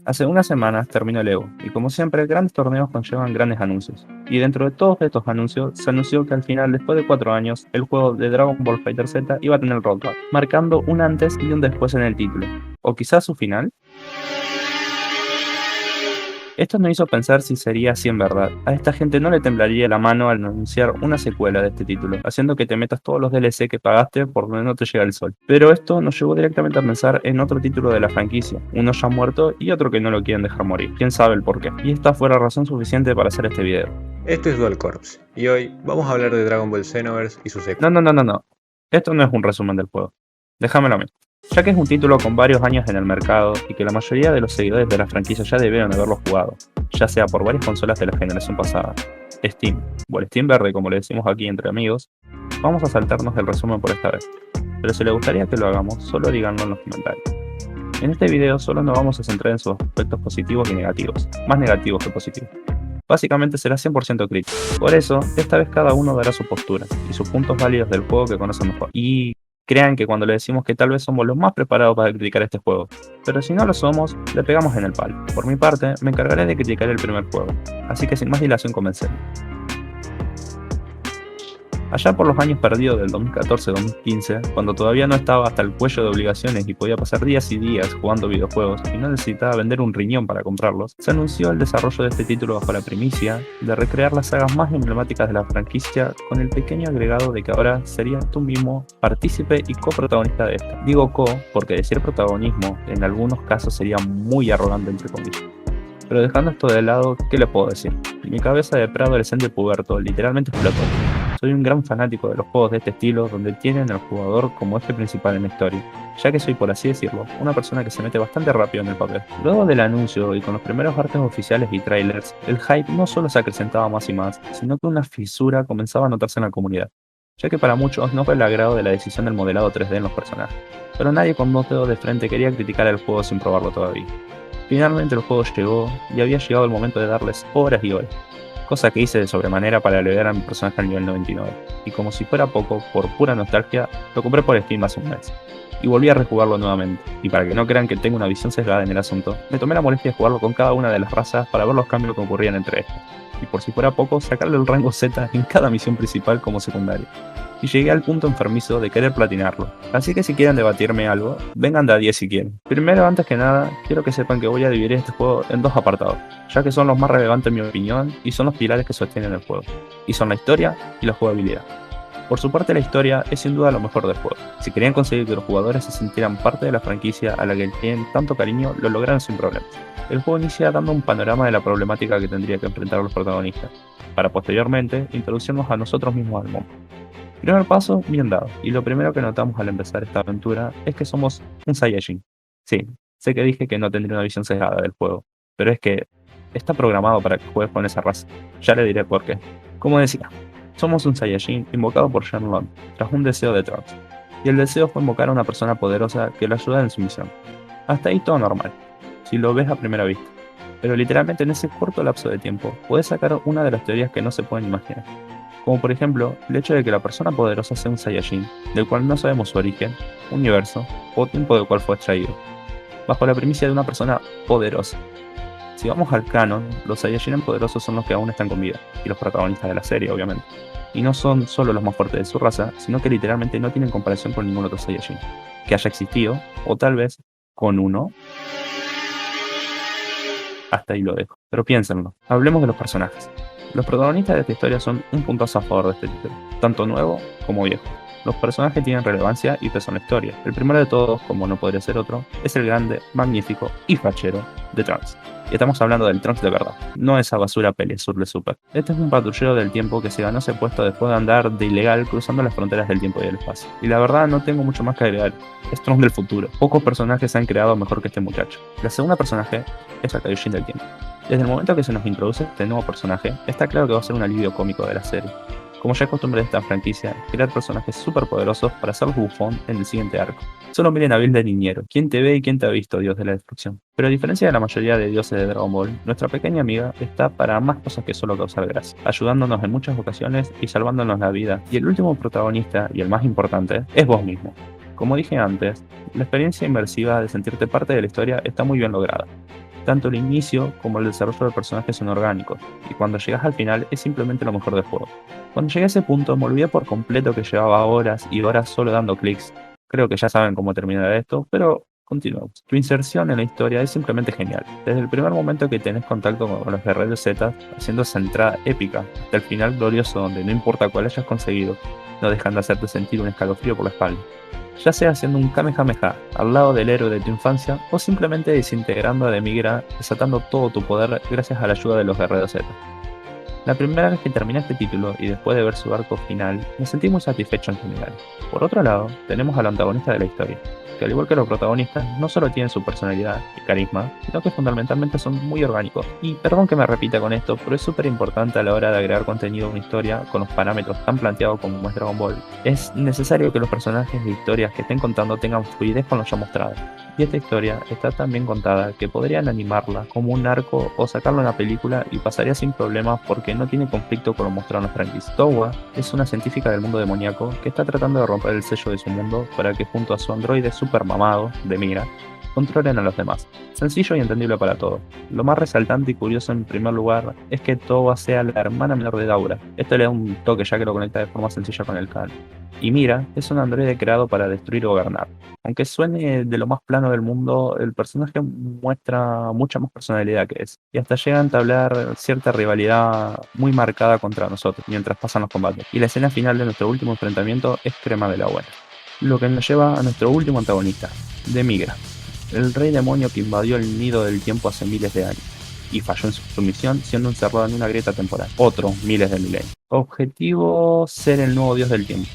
Hace unas semanas terminó el Evo, y como siempre, grandes torneos conllevan grandes anuncios. Y dentro de todos estos anuncios, se anunció que al final, después de 4 años, el juego de Dragon Ball FighterZ iba a tener rollback, marcando un antes y un después en el título. O quizás su final. Esto nos hizo pensar si sería así en verdad. A esta gente no le temblaría la mano al anunciar una secuela de este título, haciendo que te metas todos los DLC que pagaste por donde no te llega el sol. Pero esto nos llevó directamente a pensar en otro título de la franquicia, uno ya muerto y otro que no lo quieren dejar morir. Quién sabe el porqué. Y esta fue la razón suficiente para hacer este video. Esto es Dual Corps, y hoy vamos a hablar de Dragon Ball Xenoverse y su secuela. No. Esto no es un resumen del juego. Déjamelo a mí. Ya que es un título con varios años en el mercado y que la mayoría de los seguidores de la franquicia ya debieron haberlo jugado, ya sea por varias consolas de la generación pasada, Steam, o el Steam verde como le decimos aquí entre amigos, vamos a saltarnos el resumen por esta vez. Pero si les gustaría que lo hagamos, solo díganlo en los comentarios. En este video solo nos vamos a centrar en sus aspectos positivos y negativos, más negativos que positivos. Básicamente será 100% crítico. Por eso, esta vez cada uno dará su postura y sus puntos válidos del juego que conocen mejor. Y crean que cuando le decimos que tal vez somos los más preparados para criticar este juego. Pero si no lo somos, le pegamos en el palo. Por mi parte, me encargaré de criticar el primer juego. Así que sin más dilación comencemos. Allá por los años perdidos del 2014-2015, cuando todavía no estaba hasta el cuello de obligaciones y podía pasar días y días jugando videojuegos y no necesitaba vender un riñón para comprarlos, se anunció el desarrollo de este título bajo la primicia de recrear las sagas más emblemáticas de la franquicia con el pequeño agregado de que ahora serías tú mismo partícipe y coprotagonista de esta. Digo co porque decir protagonismo en algunos casos sería muy arrogante entre comillas. Pero dejando esto de lado, ¿qué le puedo decir? Mi cabeza de preadolescente puberto literalmente explotó. Soy un gran fanático de los juegos de este estilo donde tienen al jugador como eje principal en la historia, ya que soy, por así decirlo, una persona que se mete bastante rápido en el papel. Luego del anuncio y con los primeros artes oficiales y trailers, el hype no solo se acrecentaba más y más, sino que una fisura comenzaba a notarse en la comunidad, ya que para muchos no fue el agrado de la decisión del modelado 3D en los personajes, pero nadie con dos dedos de frente quería criticar el juego sin probarlo todavía. Finalmente el juego llegó y había llegado el momento de darles horas y horas, cosa que hice de sobremanera para elevar a mi personaje al nivel 99, y como si fuera poco, por pura nostalgia, lo compré por Steam hace un mes, y volví a rejugarlo nuevamente, y para que no crean que tengo una visión sesgada en el asunto, me tomé la molestia de jugarlo con cada una de las razas para ver los cambios que ocurrían entre estas, y por si fuera poco, sacarle el rango Z en cada misión principal como secundaria. Y llegué al punto enfermizo de querer platinarlo. Así que si quieren debatirme algo, vengan de a 10 si quieren. Primero, antes que nada, quiero que sepan que voy a dividir este juego en dos apartados, ya que son los más relevantes en mi opinión y son los pilares que sostienen el juego. Y son la historia y la jugabilidad. Por su parte, la historia es sin duda lo mejor del juego. Si querían conseguir que los jugadores se sintieran parte de la franquicia a la que tienen tanto cariño, lo lograron sin problemas. El juego inicia dando un panorama de la problemática que tendría que enfrentar los protagonistas, para posteriormente introducirnos a nosotros mismos al mundo. Primer paso, bien dado, y lo primero que notamos al empezar esta aventura es que somos un Saiyajin. Sí, sé que dije que no tendría una visión sesgada del juego, pero es que está programado para que juegues con esa raza. Ya le diré por qué. Como decía, somos un Saiyajin invocado por Shenlong, tras un deseo de Trunks, y el deseo fue invocar a una persona poderosa que lo ayuda en su misión. Hasta ahí todo normal, si lo ves a primera vista, pero literalmente en ese corto lapso de tiempo puedes sacar una de las teorías que no se pueden imaginar. Como por ejemplo, el hecho de que la persona poderosa sea un Saiyajin, del cual no sabemos su origen, universo o tiempo del cual fue extraído, bajo la primicia de una persona poderosa. Si vamos al canon, los Saiyajin poderosos son los que aún están con vida, y los protagonistas de la serie, obviamente. Y no son solo los más fuertes de su raza, sino que literalmente no tienen comparación con ningún otro Saiyajin, que haya existido, o tal vez con uno. Hasta ahí lo dejo, pero piénsenlo. Hablemos de los personajes. Los protagonistas de esta historia son un puntazo a favor de este título, tanto nuevo como viejo. Los personajes tienen relevancia y peso en la historia. El primero de todos, como no podría ser otro, es el grande, magnífico y fachero de Trunks. Y estamos hablando del Trunks de verdad, no esa basura Peliasur de Super. Este es un patrullero del tiempo que se ganó ese puesto después de andar de ilegal cruzando las fronteras del tiempo y el espacio. Y la verdad no tengo mucho más que agregar, es Trunks del futuro. Pocos personajes se han creado mejor que este muchacho. La segunda personaje es el Kaioshin del tiempo. Desde el momento que se nos introduce este nuevo personaje, está claro que va a ser un alivio cómico de la serie. Como ya es costumbre de esta franquicia, crear personajes super poderosos para hacerlos bufón en el siguiente arco. Solo miren a Bill de niñero, ¿quién te ve y quién te ha visto, dios de la destrucción? Pero a diferencia de la mayoría de dioses de Dragon Ball, nuestra pequeña amiga está para más cosas que solo causar gracia, ayudándonos en muchas ocasiones y salvándonos la vida. Y el último protagonista, y el más importante, es vos mismo. Como dije antes, la experiencia inmersiva de sentirte parte de la historia está muy bien lograda. Tanto el inicio como el desarrollo del personaje son orgánicos, y cuando llegas al final es simplemente lo mejor del juego. Cuando llegué a ese punto me olvidé por completo que llevaba horas y horas solo dando clics. Creo que ya saben cómo terminar esto, pero continuamos. Tu inserción en la historia es simplemente genial. Desde el primer momento que tenés contacto con los guerreros Z, haciendo esa entrada épica, hasta el final glorioso donde no importa cuál hayas conseguido, no dejan de hacerte sentir un escalofrío por la espalda. Ya sea haciendo un Kamehameha al lado del héroe de tu infancia o simplemente desintegrando a Demigra, desatando todo tu poder gracias a la ayuda de los guerreros Z. La primera vez que terminé este título y después de ver su arco final, me sentí muy satisfecho en general. Por otro lado, tenemos al antagonista de la historia, que al igual que los protagonistas, no solo tienen su personalidad y carisma, sino que fundamentalmente son muy orgánicos. Y perdón que me repita con esto, pero es súper importante a la hora de agregar contenido a una historia con los parámetros tan planteados como es Dragon Ball. Es necesario que los personajes de historias que estén contando tengan fluidez con lo ya mostrado. Y esta historia está tan bien contada que podrían animarla como un arco o sacarla en una película y pasaría sin problemas porque no tiene conflicto con lo mostrado en los franquicias. Towa es una científica del mundo demoníaco que está tratando de romper el sello de su mundo para que junto a su androide super mamado, Demigra, controlen a los demás. Sencillo y entendible para todos. Lo más resaltante y curioso en primer lugar es que Towa sea la hermana menor de Daura. Esto le da un toque ya que lo conecta de forma sencilla con el canon. Y Mira es un androide creado para destruir o gobernar. Aunque suene de lo más plano del mundo, el personaje muestra mucha más personalidad que es. Y hasta llega a entablar cierta rivalidad muy marcada contra nosotros mientras pasan los combates. Y la escena final de nuestro último enfrentamiento es crema de la buena. Lo que nos lleva a nuestro último antagonista, Demigra, el rey demonio que invadió el nido del tiempo hace miles de años y falló en su misión siendo encerrado en una grieta temporal, otros miles de milenios. Objetivo: ser el nuevo dios del tiempo.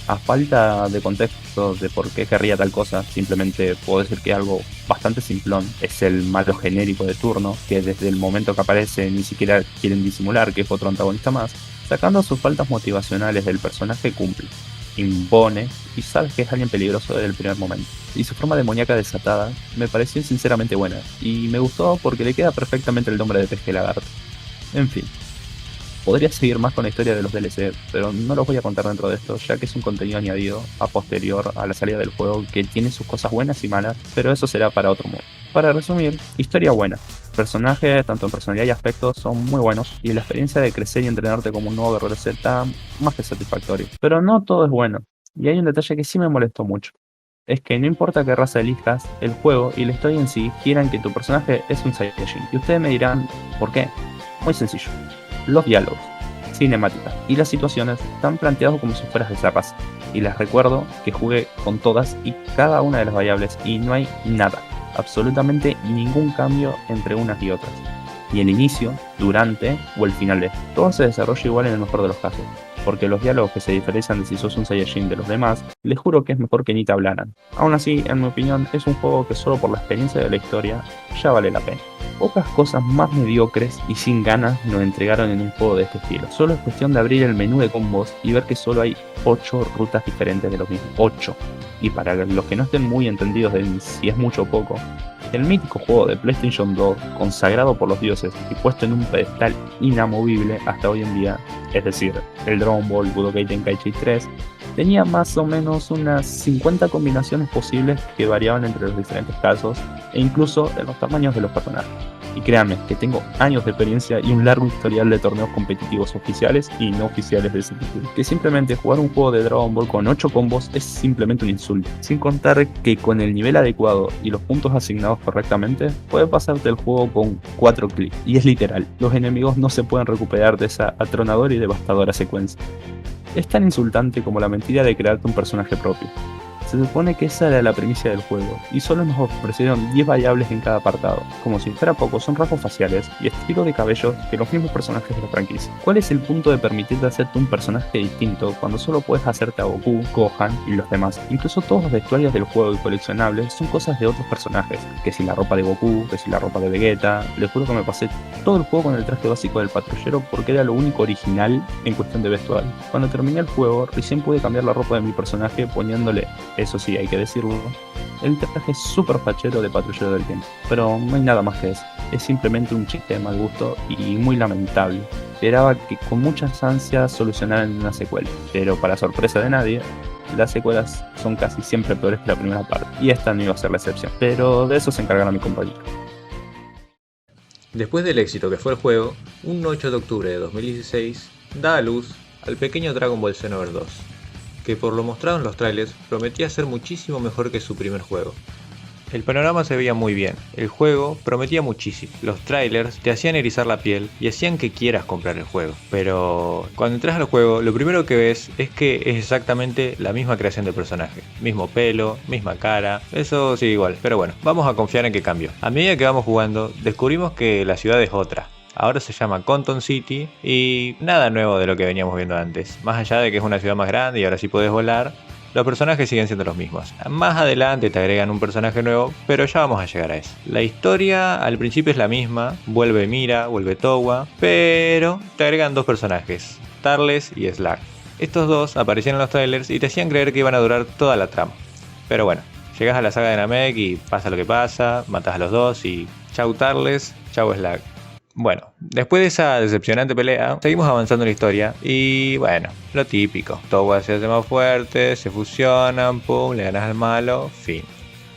A falta de contexto de por qué querría tal cosa, simplemente puedo decir que algo bastante simplón. Es el malo genérico de turno, que desde el momento que aparece ni siquiera quieren disimular que es otro antagonista más. Sacando sus faltas motivacionales del personaje cumple, impone y sabes que es alguien peligroso desde el primer momento. Y su forma demoníaca desatada me pareció sinceramente buena, y me gustó porque le queda perfectamente el nombre de Pesque Lagarto. En fin. Podría seguir más con la historia de los DLC, pero no los voy a contar dentro de esto, ya que es un contenido añadido a posterior a la salida del juego que tiene sus cosas buenas y malas, pero eso será para otro modo. Para resumir, historia buena. Personajes, tanto en personalidad y aspectos, son muy buenos, y la experiencia de crecer y entrenarte como un nuevo guerrero Z más que satisfactorio. Pero no todo es bueno, y hay un detalle que sí me molestó mucho. Es que no importa qué raza elijas, el juego y la historia en sí quieran que tu personaje es un Saiyajin. Y ustedes me dirán, ¿por qué? Muy sencillo. Los diálogos, cinemáticas y las situaciones están planteados como si fueras de esa raza. Y les recuerdo que jugué con todas y cada una de las variables y no hay nada, absolutamente ningún cambio entre unas y otras. Ni el inicio, durante o el final de. Todo se desarrolla igual en el mejor de los casos, porque los diálogos que se diferencian de si sos un Saiyajin de los demás, les juro que es mejor que ni te hablaran. Aún así, en mi opinión, es un juego que solo por la experiencia de la historia ya vale la pena. Pocas cosas más mediocres y sin ganas nos entregaron en un juego de este estilo. Solo es cuestión de abrir el menú de combos y ver que solo hay 8 rutas diferentes de los mismos. 8. Y para los que no estén muy entendidos de si es mucho o poco, el mítico juego de PlayStation 2, consagrado por los dioses y puesto en un pedestal inamovible hasta hoy en día, es decir, el Dragon Ball Budokai Tenkaichi 3, tenía más o menos unas 50 combinaciones posibles que variaban entre los diferentes casos e incluso en los tamaños de los personajes. Y créanme que tengo años de experiencia y un largo historial de torneos competitivos oficiales y no oficiales de ese título. Que simplemente jugar un juego de Dragon Ball con 8 combos es simplemente un insulto. Sin contar que con el nivel adecuado y los puntos asignados correctamente, puedes pasarte el juego con 4 clics. Y es literal, los enemigos no se pueden recuperar de esa atronadora y devastadora secuencia. Es tan insultante como la mentira de crearte un personaje propio. Se supone que esa era la premisa del juego, y solo nos ofrecieron 10 variables en cada apartado. Como si fuera poco, son rasgos faciales y estilo de cabello que los mismos personajes de la franquicia. ¿Cuál es el punto de permitirte hacerte un personaje distinto cuando solo puedes hacerte a Goku, Gohan y los demás? Incluso todos los vestuarios del juego y coleccionables son cosas de otros personajes, que si la ropa de Goku, que si la ropa de Vegeta. Les juro que me pasé todo el juego con el traje básico del patrullero porque era lo único original en cuestión de vestuario. Cuando terminé el juego, recién pude cambiar la ropa de mi personaje poniéndole, eso sí, hay que decirlo, el traje súper fachero de patrullero del tiempo. Pero no hay nada más que eso. Es simplemente un chiste de mal gusto y muy lamentable. Esperaba que con muchas ansias solucionaran una secuela, pero para sorpresa de nadie, las secuelas son casi siempre peores que la primera parte, y esta no iba a ser la excepción. Pero de eso se encargará mi compañero. Después del éxito que fue el juego, un 8 de octubre de 2016 da a luz al pequeño Dragon Ball Xenoverse 2, que por lo mostrado en los trailers prometía ser muchísimo mejor que su primer juego. El panorama se veía muy bien, el juego prometía muchísimo, los trailers te hacían erizar la piel y hacían que quieras comprar el juego. Pero cuando entras al juego, lo primero que ves es que es exactamente la misma creación del personaje. Mismo pelo, misma cara, eso sigue igual, pero bueno, vamos a confiar en que cambió. A medida que vamos jugando, descubrimos que la ciudad es otra. Ahora se llama Conton City y nada nuevo de lo que veníamos viendo antes. Más allá de que es una ciudad más grande y ahora sí podés volar, los personajes siguen siendo los mismos. Más adelante te agregan un personaje nuevo, pero ya vamos a llegar a eso. La historia al principio es la misma, vuelve Mira, vuelve Towa, pero te agregan dos personajes, Turles y Slag. Estos dos aparecían en los trailers y te hacían creer que iban a durar toda la trama. Pero bueno, llegas a la saga de Namek y pasa lo que pasa, matas a los dos y chau Turles, chau Slag. Bueno, después de esa decepcionante pelea, seguimos avanzando en la historia y bueno, lo típico. Towa se hace más fuerte, se fusionan, pum, le ganas al malo, fin.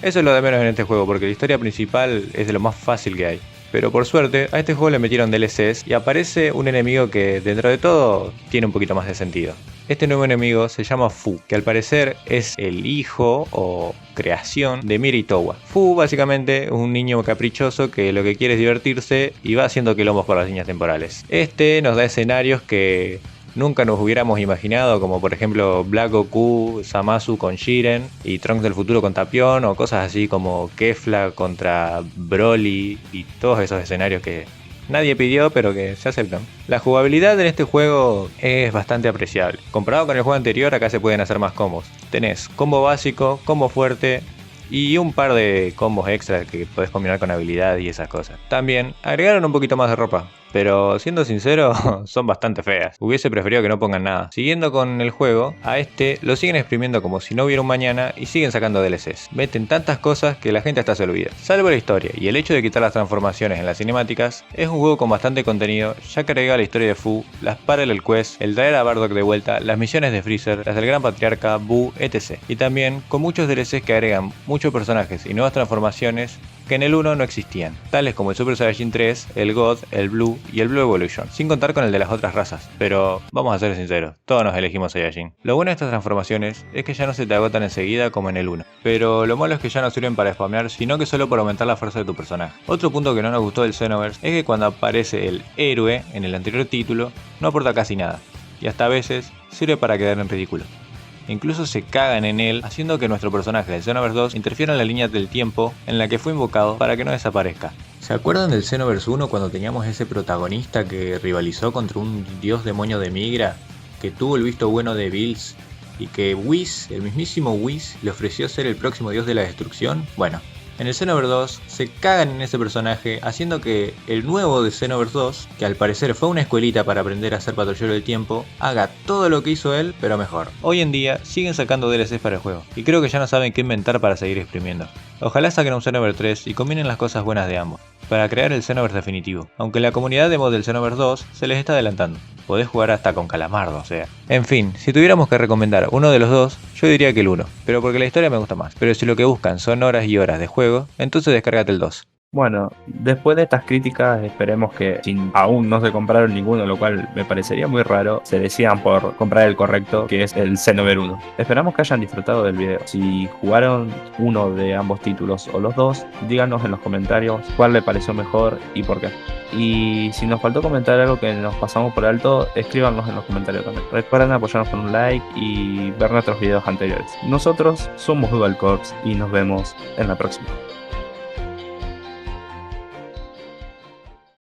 Eso es lo de menos en este juego porque la historia principal es de lo más fácil que hay. Pero por suerte, a este juego le metieron DLCs y aparece un enemigo que dentro de todo tiene un poquito más de sentido. Este nuevo enemigo se llama Fu, que al parecer es el hijo o creación de Mira y Towa. Fu básicamente es un niño caprichoso que lo que quiere es divertirse y va haciendo quilombos por las líneas temporales. Este nos da escenarios que nunca nos hubiéramos imaginado, como por ejemplo Black Goku, Zamasu con Jiren y Trunks del futuro con Tapion, o cosas así como Kefla contra Broly y todos esos escenarios que nadie pidió pero que se aceptan. La jugabilidad en este juego es bastante apreciable. Comparado con el juego anterior, acá se pueden hacer más combos. Tenés combo básico, combo fuerte y un par de combos extra que podés combinar con habilidad y esas cosas. También agregaron un poquito más de ropa, pero siendo sincero, son bastante feas. Hubiese preferido que no pongan nada. Siguiendo con el juego, a este lo siguen exprimiendo como si no hubiera un mañana y siguen sacando DLCs. Meten tantas cosas que la gente hasta se olvida. Salvo la historia y el hecho de quitar las transformaciones en las cinemáticas, es un juego con bastante contenido, ya que agrega la historia de Fu, las Parallel Quests, el traer a Bardock de vuelta, las misiones de Freezer, las del Gran Patriarca, Buu, etc. Y también con muchos DLCs que agregan muchos personajes y nuevas transformaciones que en el 1 no existían, tales como el Super Saiyajin 3, el God, el Blue y el Blue Evolution, sin contar con el de las otras razas, pero vamos a ser sinceros, todos nos elegimos Saiyajin. Lo bueno de estas transformaciones es que ya no se te agotan enseguida como en el 1, pero lo malo es que ya no sirven para spamear, sino que solo para aumentar la fuerza de tu personaje. Otro punto que no nos gustó del Xenoverse es que cuando aparece el héroe en el anterior título, no aporta casi nada, y hasta a veces sirve para quedar en ridículo. Incluso se cagan en él, haciendo que nuestro personaje del Xenoverse 2 interfiera en la línea del tiempo en la que fue invocado para que no desaparezca. ¿Se acuerdan del Xenoverse 1 cuando teníamos ese protagonista que rivalizó contra un dios demonio de Migra, que tuvo el visto bueno de Bills y que Whis, el mismísimo Whis, le ofreció ser el próximo dios de la destrucción? Bueno, en el Xenoverse 2 se cagan en ese personaje, haciendo que el nuevo de Xenoverse 2, que al parecer fue una escuelita para aprender a ser patrullero del tiempo, haga todo lo que hizo él, pero mejor. Hoy en día siguen sacando DLCs para el juego, y creo que ya no saben qué inventar para seguir exprimiendo. Ojalá saquen un Xenoverse 3 y combinen las cosas buenas de ambos, para crear el Xenoverse definitivo, aunque la comunidad de mod del Xenoverse 2 se les está adelantando. Podés jugar hasta con Calamardo, o sea. En fin, si tuviéramos que recomendar uno de los dos, yo diría que el 1, pero porque la historia me gusta más. Pero si lo que buscan son horas y horas de juego, entonces descárgate el 2. Bueno, después de estas críticas, esperemos que si aún no se compraron ninguno, lo cual me parecería muy raro, se decidan por comprar el correcto, que es el Xenoverse 1. Esperamos que hayan disfrutado del video. Si jugaron uno de ambos títulos o los dos, díganos en los comentarios cuál les pareció mejor y por qué. Y si nos faltó comentar algo que nos pasamos por alto, escríbanos en los comentarios también. Recuerden apoyarnos con un like y ver nuestros videos anteriores. Nosotros somos Dual Corps y nos vemos en la próxima.